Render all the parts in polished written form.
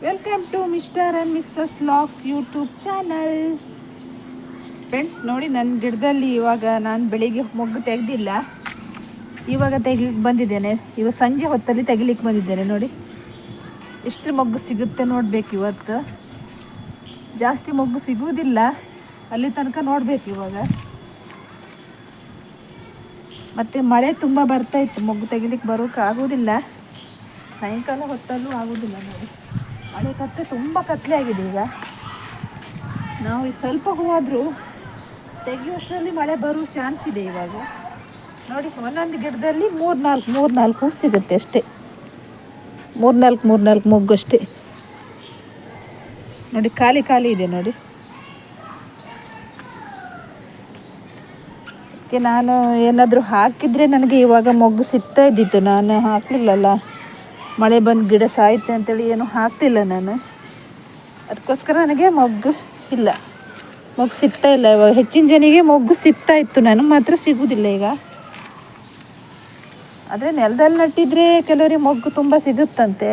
Welcome to mister and missus logs YouTube channel. Friends ನೋಡಿ, ನನ್ನ ಗಿಡದಲ್ಲಿ ಇವಾಗ ನಾನು ಬೆಳಿಗ್ಗೆ ಮೊಗ್ಗು ತೆಗೆದಿಲ್ಲ, ಇವಾಗ ತೆಗಿಲಿಕ್ಕೆ ಬಂದಿದ್ದೇನೆ. ಇವಾಗ ಸಂಜೆ ಹೊತ್ತಲ್ಲಿ ತೆಗಿಲಿಕ್ಕೆ ಬಂದಿದ್ದೇನೆ. ನೋಡಿ ಎಷ್ಟು ಮೊಗ್ಗು ಸಿಗುತ್ತೆ ನೋಡಬೇಕು. ಇವತ್ತು ಜಾಸ್ತಿ ಮೊಗ್ಗು ಸಿಗುವುದಿಲ್ಲ, ಅಲ್ಲಿ ತನಕ ನೋಡಬೇಕು. ಇವಾಗ ಮತ್ತು ಮಳೆ ತುಂಬ ಬರ್ತಾಯಿತ್ತು, ಮೊಗ್ಗು ತೆಗಿಲಿಕ್ಕೆ ಬರೋಕ್ಕೆ ಆಗೋದಿಲ್ಲ. ಸಾಯಂಕಾಲ ಹೊತ್ತಲ್ಲೂ ಆಗೋದಿಲ್ಲ. ನೋಡಿ ಮಳೆ ತುಂಬ ಕತ್ಲೆ ಆಗಿದೆ. ಈಗ ನಾವು ಸ್ವಲ್ಪ ಹೂವಾದರೂ ತೆಗೆಯುವಷ್ಟರಲ್ಲಿ ಮಳೆ ಬರೋ ಚಾನ್ಸ್ ಇದೆ. ಇವಾಗ ನೋಡಿ, ಒಂದೊಂದು ಗಿಡದಲ್ಲಿ ಮೂರ್ನಾಲ್ಕು ಹೂ ಸಿಗುತ್ತೆ ಅಷ್ಟೇ. ಮೂರ್ನಾಲ್ಕು ಮೊಗ್ಗು ಅಷ್ಟೇ. ನೋಡಿ ಖಾಲಿ ಇದೆ ನೋಡಿ. ಅದಕ್ಕೆ ನಾನು ಏನಾದರೂ ಹಾಕಿದರೆ ನನಗೆ ಇವಾಗ ಮೊಗ್ಗು ಸಿಗ್ತಾ ಇದ್ದಿತ್ತು. ನಾನು ಹಾಕಲಿಲ್ಲಲ್ಲ, ಮಳೆ ಬಂದು ಗಿಡ ಸಾಯುತ್ತೆ ಅಂತೇಳಿ ಏನೂ ಹಾಕಲಿಲ್ಲ ನಾನು. ಅದಕ್ಕೋಸ್ಕರ ನನಗೆ ಮೊಗ್ಗು ಇಲ್ಲ, ಮೊಗ್ಗು ಸಿಗ್ತಾ ಇಲ್ಲ. ಇವಾಗ ಹೆಚ್ಚಿನ ಜನಿಗೆ ಮೊಗ್ಗು ಸಿಗ್ತಾ ಇತ್ತು, ನನಗೆ ಮಾತ್ರ ಸಿಗೋದಿಲ್ಲ ಈಗ. ಆದರೆ ನೆಲದಲ್ಲಿ ನಟ್ಟಿದ್ರೆ ಕೆಲವರಿಗೆ ಮೊಗ್ಗು ತುಂಬ ಸಿಗುತ್ತಂತೆ.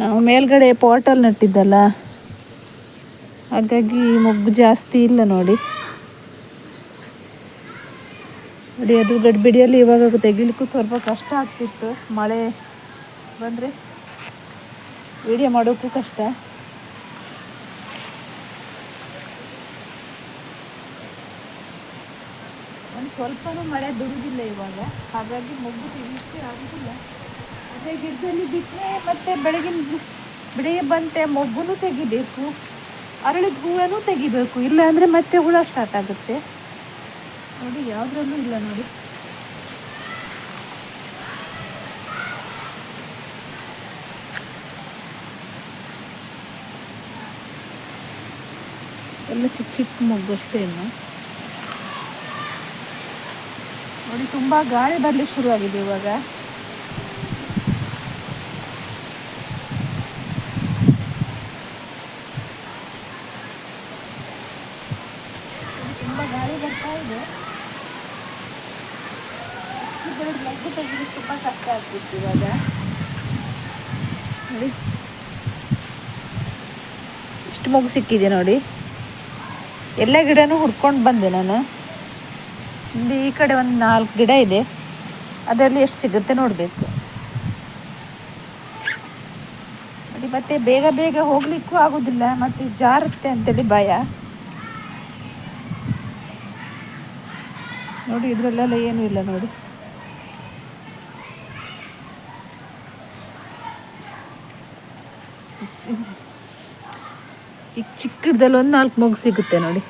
ನಾವು ಮೇಲ್ಗಡೆ ಪಾಟಲ್ಲಿ ನಟ್ಟಿದ್ದಲ್ಲ, ಹಾಗಾಗಿ ಮೊಗ್ಗು ಜಾಸ್ತಿ ಇಲ್ಲ. ನೋಡಿ ಅದು ಗಡ್ಬಿಡಿಯಲ್ಲಿ ಇವಾಗ ತೆಗಿಲಿಕ್ಕೂ ಸ್ವಲ್ಪ ಕಷ್ಟ ಆಗ್ತಿತ್ತು. ಮಳೆ ಬಂದರೆ ವಿಡಿಯೋ ಮಾಡೋಕ್ಕೂ ಕಷ್ಟ. ಒಂದು ಸ್ವಲ್ಪನೂ ಮಳೆ ಬಿಡುವುದಿಲ್ಲ ಇವಾಗ, ಹಾಗಾಗಿ ಮೊಗ್ಗು ತೆಗಿಲಿಕ್ಕೆ ಆಗೋದಿಲ್ಲ. ಅದೇ ಗಿಡದಲ್ಲಿ ಬಿಟ್ಟರೆ ಮತ್ತೆ ಬೆಳಿಗ್ಗೆ ಬಂತೆ ಮೊಗ್ಗುನೂ ತೆಗಿಬೇಕು, ಅರಳಿದ ಹೂವನೂ ತೆಗಿಬೇಕು. ಇಲ್ಲಾಂದರೆ ಮತ್ತೆ ಹುಳ ಸ್ಟಾರ್ಟ್ ಆಗುತ್ತೆ. ನೋಡಿ ಯಾವುದ್ರಲ್ಲೂ ಇಲ್ಲ. ನೋಡಿ ಎಲ್ಲ ಚಿಕ್ಕ ಮೊಗ್ಗು ಅಷ್ಟೇ. ಇನ್ನು ನೋಡಿ ತುಂಬ ಗಾಳಿ ಬರಲಿಕ್ಕೆ ಶುರುವಾಗಿದೆ ಇವಾಗ. ತುಂಬ ಗಾಳಿ ಬರ್ತಾ ಇದೆ. ಮೊಗ್ಗು ತೆಗಿಲಿಕ್ಕೆ ತುಂಬ ಕಷ್ಟ ಆಗ್ತಿತ್ತು ಇವಾಗ. ನೋಡಿ ಇಷ್ಟು ಮೊಗ್ಗು ಸಿಕ್ಕಿದೆ ನೋಡಿ. ಎಲ್ಲ ಗಿಡನೂ ಹುಡ್ಕೊಂಡು ಬಂದೆ ನಾನು. ಈ ಕಡೆ ಒಂದು 4 ಗಿಡ ಇದೆ, ಅದರಲ್ಲಿ ಎಷ್ಟು ಸಿಗುತ್ತೆ ನೋಡಬೇಕು. ನೋಡಿ ಮತ್ತೆ ಬೇಗ ಹೋಗ್ಲಿಕ್ಕೂ ಆಗೋದಿಲ್ಲ, ಮತ್ತೆ ಜಾರುತ್ತೆ ಅಂತೇಳಿ ಭಯ. ನೋಡಿ ಇದರಲ್ಲೆಲ್ಲ ಏನೂ ಇಲ್ಲ. ನೋಡಿ ಈ ಚಿಕ್ಕ ಗಿಡದಲ್ಲಿ ಒಂದು 4 ಮೊಗ್ಗು ಸಿಗುತ್ತೆ ನೋಡಿ.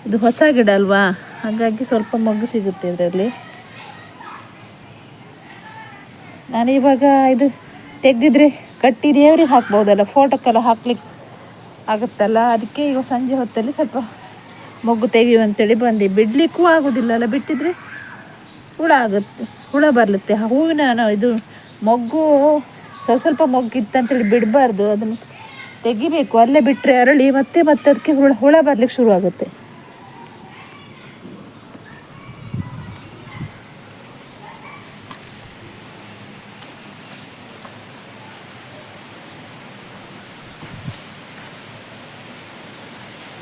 ಇದು ಹೊಸ ಗಿಡ ಅಲ್ವಾ, ಹಾಗಾಗಿ ಸ್ವಲ್ಪ ಮೊಗ್ಗು ಸಿಗುತ್ತೆ ಇದರಲ್ಲಿ. ನಾನು ಇವಾಗ ಇದು ತೆಗೆದಿದ್ರೆ ಕಟ್ಟಿ ದೇವ್ರಿಗೆ ಹಾಕ್ಬೋದಲ್ಲ, ಫೋಟೋಕ್ಕೆಲ್ಲ ಹಾಕ್ಲಿಕ್ಕೆ ಆಗುತ್ತಲ್ಲ. ಅದಕ್ಕೆ ಈಗ ಸಂಜೆ ಹೊತ್ತಲ್ಲಿ ಸ್ವಲ್ಪ ಮೊಗ್ಗು ತೆಗೆಯುವಂತೇಳಿ ಬಂದೆ. ಬಿಡಲಿಕ್ಕೂ ಆಗೋದಿಲ್ಲಲ್ಲ, ಬಿಟ್ಟಿದ್ರೆ ಹುಳ ಬರಲುತ್ತೆ. ಹೂವಿನ ಇದು ಮೊಗ್ಗು ಸ್ವಲ್ಪ ಮೊಗ್ಗಿತ್ತಂತೇಳಿ ಬಿಡಬಾರ್ದು, ಅದನ್ನು ತೆಗಿಬೇಕು. ಅಲ್ಲೇ ಬಿಟ್ಟರೆ ಅರಳಿ ಮತ್ತೆ ಅದಕ್ಕೆ ಹುಳ ಬರಲಿಕ್ಕೆ ಶುರು ಆಗುತ್ತೆ.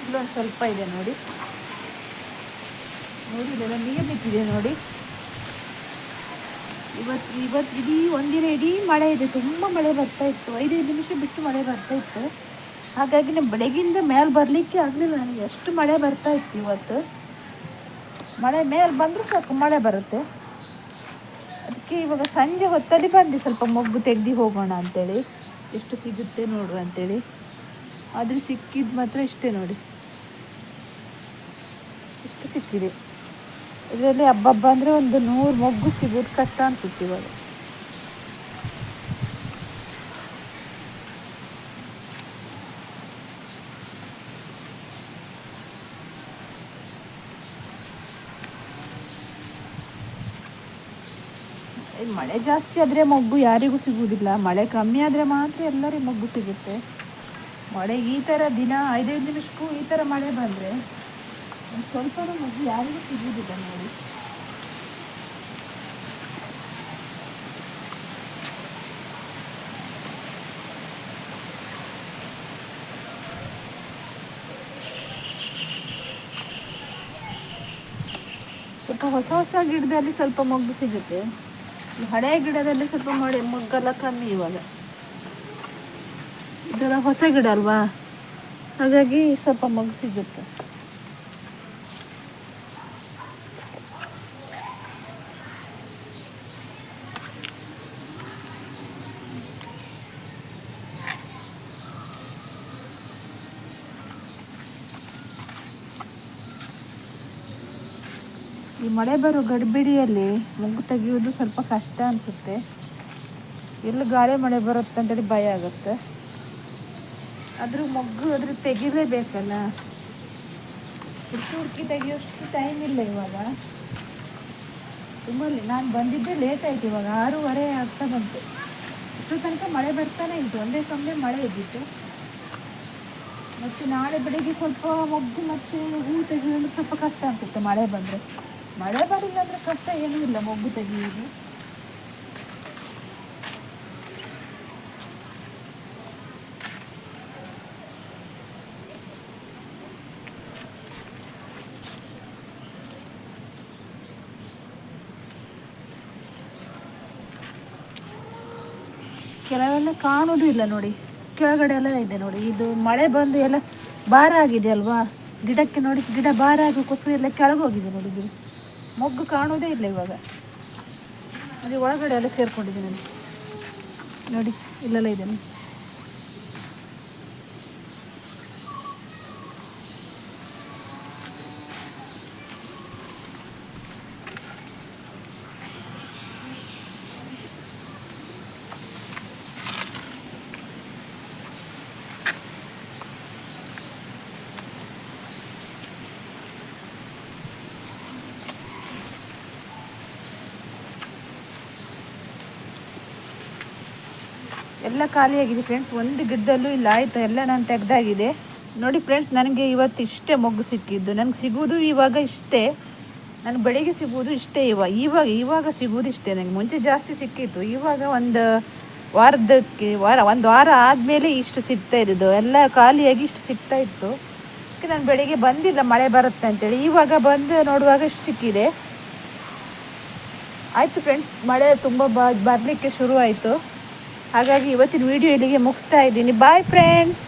ಇಲ್ಲೊಂದು ಸ್ವಲ್ಪ ಇದೆ ನೋಡಿ. ಇದೆಲ್ಲ ನೀರು ನಿಂತಿದೆ ನೋಡಿ. ಇವತ್ತು ಒಂದಿನ ಇಡೀ ಮಳೆ ಇದೆ. ತುಂಬ ಮಳೆ ಬರ್ತಾ ಇತ್ತು, 5 ನಿಮಿಷ ಬಿಟ್ಟು ಮಳೆ ಬರ್ತಾ ಇತ್ತು. ಹಾಗಾಗಿ ನಾನು ಬೆಳಗಿಂದ ಮೇಲೆ ಬರಲಿಕ್ಕೆ ಆಗಲಿಲ್ಲ ನನಗೆ, ಎಷ್ಟು ಮಳೆ ಬರ್ತಾ ಇತ್ತು ಇವತ್ತು. ಮಳೆ ಮೇಲೆ ಬಂದರೂ ಸಾಕು ಮಳೆ ಬರುತ್ತೆ. ಅದಕ್ಕೆ ಇವಾಗ ಸಂಜೆ ಹೊತ್ತಲ್ಲಿ ಬಂದೆ, ಸ್ವಲ್ಪ ಮೊಗ್ಗು ತೆಗೆದು ಹೋಗೋಣ ಅಂಥೇಳಿ, ಎಷ್ಟು ಸಿಗುತ್ತೆ ನೋಡುವ ಅಂಥೇಳಿ. ಆದರೆ ಸಿಕ್ಕಿದ್ದು ಮಾತ್ರ ಇಷ್ಟೇ ನೋಡಿ, ಇಷ್ಟು ಸಿಕ್ಕಿದೆ. ಇದರಲ್ಲಿ ಹಬ್ಬ ಅಂದರೆ ಒಂದು 100 ಮೊಗ್ಗು ಸಿಗೋದು ಕಷ್ಟ ಅನಿಸುತ್ತೆ ಇವಾಗ. ಮಳೆ ಜಾಸ್ತಿ ಆದರೆ ಮೊಗ್ಗು ಯಾರಿಗೂ ಸಿಗುವುದಿಲ್ಲ, ಮಳೆ ಕಮ್ಮಿ ಆದರೆ ಮಾತ್ರ ಎಲ್ಲರಿಗೂ ಮೊಗ್ಗು ಸಿಗುತ್ತೆ. ಮಳೆ ಈ ಥರ ದಿನ 5 ನಿಮಿಷಕ್ಕೂ ಈ ಥರ ಮಳೆ ಬಂದರೆ ಸ್ವಲ್ಪ ಮೊಗ್ಗು ಯಾರಿಗೂ ಸಿಗುವುದಿಲ್ಲ ನೋಡಿ. ಯಾಕೆ ಹೊಸ ಹೊಸ ಗಿಡದಲ್ಲಿ ಸ್ವಲ್ಪ ಮೊಗ್ಗು ಸಿಗುತ್ತೆ, ಹಳೆಯ ಗಿಡದಲ್ಲಿ ಸ್ವಲ್ಪ ಮೊಗ್ಗೆಲ್ಲ ಕಮ್ಮಿ. ಇವಾಗ ಇದೆಲ್ಲ ಹೊಸ ಗಿಡ ಅಲ್ವಾ, ಹಾಗಾಗಿ ಸ್ವಲ್ಪ ಮೊಗ್ಗು ಸಿಗುತ್ತೆ. ಈ ಮಳೆ ಬರೋ ಗಡಿಬಿಡಿಯಲ್ಲಿ ಮೊಗ್ಗು ತೆಗೆಯೋದು ಸ್ವಲ್ಪ ಕಷ್ಟ ಅನಿಸುತ್ತೆ. ಎಲ್ಲಿ ಗಾಳಿ ಮಳೆ ಬರುತ್ತೆ ಅಂತೇಳಿ ಭಯ ಆಗುತ್ತೆ. ಆದರೂ ಮೊಗ್ಗು ತೆಗಿಲೇಬೇಕಲ್ಲ, ಹುಡುಕಿ ತೆಗಿಯೋಷ್ಟು ಟೈಮ್ ಇಲ್ಲ ಇವಾಗ. ತುಂಬ ನಾನು ಬಂದಿದ್ದೆ ಲೇಟ್ ಆಯಿತು, ಇವಾಗ 6:30 ಆಗ್ತಾ ಬಂತು. ಇಷ್ಟು ತನಕ ಮಳೆ ಬರ್ತಾನೆ ಇತ್ತು, ಒಂದೇ ಸಮಯ ಮಳೆ ಇದ್ದಿತ್ತು. ಮತ್ತು ನಾಳೆ ಬೆಳಿಗ್ಗೆ ಸ್ವಲ್ಪ ಮೊಗ್ಗು ಮತ್ತು ಹೂ ತೆಗೆಯೋದು ಸ್ವಲ್ಪ ಕಷ್ಟ ಅನಿಸುತ್ತೆ ಮಳೆ ಬಂದರೆ. ಮಳೆ ಬರಲಿಲ್ಲ ಅಂದರೆ ಕಷ್ಟ ಏನೂ ಇಲ್ಲ ಮೊಗ್ಗು ತೆಗೆಯೋದು. ಕೆಲವೆಲ್ಲ ಕಾಣೋದು ಇಲ್ಲ ನೋಡಿ, ಕೆಳಗಡೆ ಎಲ್ಲ ಇದೆ ನೋಡಿ. ಇದು ಮಳೆ ಬಂದು ಎಲ್ಲ ಭಾರ ಆಗಿದೆ ಅಲ್ವಾ ಗಿಡಕ್ಕೆ. ನೋಡಿ ಗಿಡ ಭಾರ ಆಗೋಕ್ಕೋಸ್ಕರ ಎಲ್ಲ ಕೆಳಗೋಗಿದೆ ನೋಡಿ. ಗಿಡ ಮೊಗ್ಗು ಕಾಣೋದೇ ಇಲ್ಲ ಇವಾಗ. ಅದೇ ಒಳಗಡೆ ಎಲ್ಲ ಸೇರ್ಕೊಂಡಿದೆ ನೋಡಿ, ನೋಡಿ ಇಲ್ಲೆಲ್ಲ ಇದೆ ನೋಡಿ. ಎಲ್ಲ ಖಾಲಿಯಾಗಿದೆ ಫ್ರೆಂಡ್ಸ್, ಒಂದು ಗಿಡದಲ್ಲೂ ಇಲ್ಲ. ಆಯಿತು, ಎಲ್ಲ ನಾನು ತೆಗೆದಾಗಿದೆ ನೋಡಿ ಫ್ರೆಂಡ್ಸ್. ನನಗೆ ಇವತ್ತು ಇಷ್ಟೇ ಮೊಗ್ಗು ಸಿಕ್ಕಿದ್ದು. ನನಗೆ ಸಿಗೋದು ಇವಾಗ ಇಷ್ಟೇ, ನನಗೆ ಬೆಳಿಗ್ಗೆ ಸಿಗೋದು ಇಷ್ಟೇ. ಇವಾಗ ಸಿಗೋದು ಇಷ್ಟೇ. ನನಗೆ ಮುಂಚೆ ಜಾಸ್ತಿ ಸಿಕ್ಕಿತ್ತು, ಇವಾಗ ಒಂದು ವಾರ ಆದಮೇಲೆ ಇಷ್ಟು ಸಿಗ್ತಾ ಇದ್ದು. ಎಲ್ಲ ಖಾಲಿಯಾಗಿ ಇಷ್ಟು ಸಿಗ್ತಾ ಇತ್ತು. ನಾನು ಬೆಳಿಗ್ಗೆ ಬಂದಿಲ್ಲ ಮಳೆ ಬರುತ್ತೆ ಅಂತೇಳಿ, ಇವಾಗ ಬಂದು ನೋಡುವಾಗ ಇಷ್ಟು ಸಿಕ್ಕಿದೆ. ಆಯಿತು ಫ್ರೆಂಡ್ಸ್, ಮಳೆ ತುಂಬ ಬರಲಿಕ್ಕೆ ಶುರು ಆಯಿತು. ಹಾಗಾಗಿ ಇವತ್ತಿನ ವಿಡಿಯೋ ಇಲ್ಲಿಗೆ ಮುಗಿಸ್ತಾ ಇದ್ದೀನಿ. Bye friends.